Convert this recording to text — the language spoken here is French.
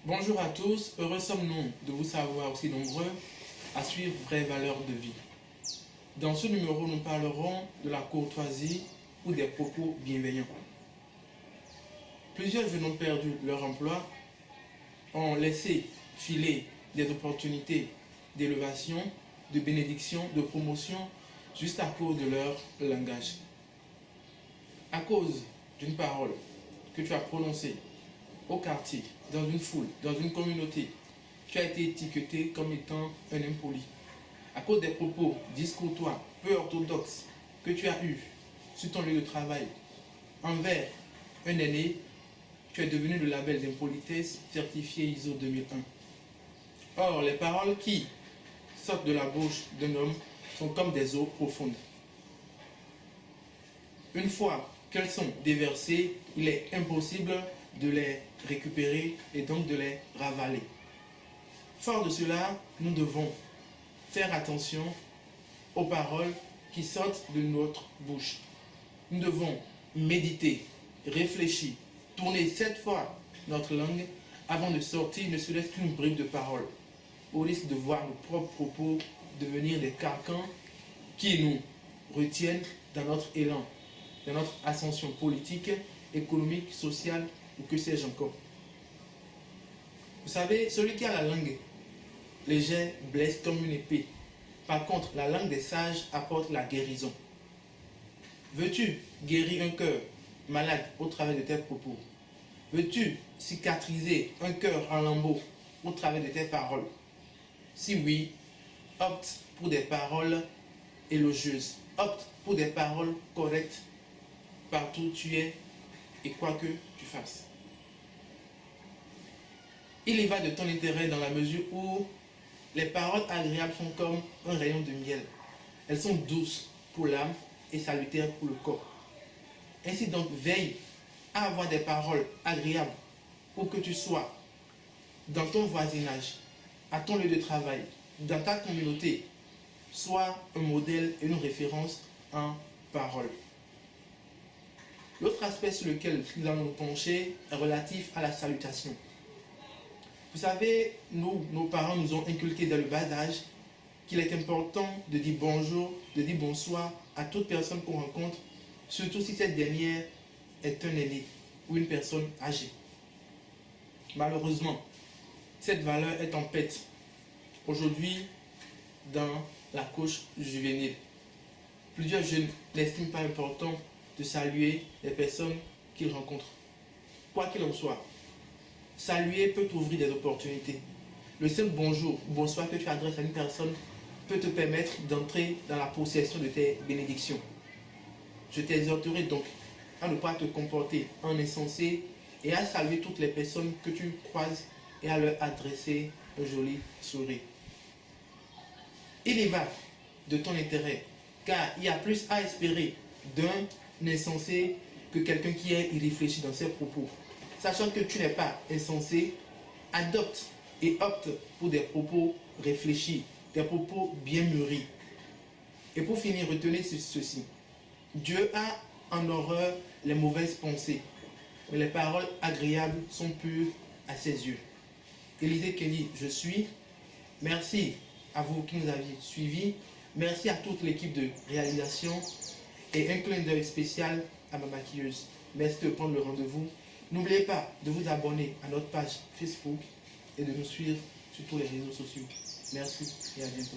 Bonjour à tous, heureux sommes-nous de vous savoir aussi nombreux à suivre Vraies Valeurs de Vie. Dans ce numéro, nous parlerons de la courtoisie ou des propos bienveillants. Plusieurs jeunes ont perdu leur emploi, ont laissé filer des opportunités d'élévation, de bénédiction, de promotion, juste à cause de leur langage. À cause d'une parole que tu as prononcée au quartier, dans une foule, dans une communauté, tu as été étiqueté comme étant un impoli. À cause des propos discourtois, peu orthodoxes que tu as eus sur ton lieu de travail envers un aîné, tu es devenu le label d'impolitesse certifié ISO 2001. Or, les paroles qui sortent de la bouche d'un homme sont comme des eaux profondes. Une fois qu'elles sont déversées, il est impossible de les récupérer et donc de les ravaler. Fort de cela, nous devons faire attention aux paroles qui sortent de notre bouche. Nous devons méditer, réfléchir, tourner 7 fois notre langue avant de sortir ne serait-ce qu'une bribe de parole, au risque de voir nos propres propos devenir des carcans qui nous retiennent dans notre élan, dans notre ascension politique, économique, sociale ou que sais-je encore. Vous savez, celui qui a la langue légère blesse comme une épée. Par contre, la langue des sages apporte la guérison. Veux-tu guérir un cœur malade au travers de tes propos? Veux-tu cicatriser un cœur en lambeaux au travers de tes paroles? Si oui, opte pour des paroles élogieuses. Opte pour des paroles correctes partout où tu es et quoi que tu fasses. Il y va de ton intérêt dans la mesure où les paroles agréables sont comme un rayon de miel. Elles sont douces pour l'âme et salutaires pour le corps. Ainsi donc, veille à avoir des paroles agréables où que tu sois, dans ton voisinage, à ton lieu de travail, dans ta communauté. Sois un modèle et une référence en paroles. L'autre aspect sur lequel nous allons nous pencher est relatif à la salutation. Vous savez, nos parents nous ont inculqué dès le bas âge qu'il est important de dire bonjour, de dire bonsoir à toute personne qu'on rencontre, surtout si cette dernière est un aîné ou une personne âgée. Malheureusement, cette valeur est en perte aujourd'hui dans la couche juvénile. Plusieurs jeunes n'estiment pas important de saluer les personnes qu'ils rencontrent. Quoi qu'il en soit, saluer peut t'ouvrir des opportunités. Le seul bonjour ou bonsoir que tu adresses à une personne peut te permettre d'entrer dans la possession de tes bénédictions. Je t'exhorterai donc à ne pas te comporter en insensé et à saluer toutes les personnes que tu croises et à leur adresser un joli sourire. Il y va de ton intérêt, car il y a plus à espérer d'un insensé que quelqu'un qui est irréfléchi dans ses propos. Sachant que tu n'es pas insensé, adopte et opte pour des propos réfléchis, des propos bien mûris. Et pour finir, retenez ceci. Dieu a en horreur les mauvaises pensées, mais les paroles agréables sont pures à ses yeux. Élisée Kelly, je suis. Merci à vous qui nous aviez suivis. Merci à toute l'équipe de réalisation et un clin d'œil spécial à ma maquilleuse. Merci de prendre le rendez-vous. N'oubliez pas de vous abonner à notre page Facebook et de nous suivre sur tous les réseaux sociaux. Merci et à bientôt.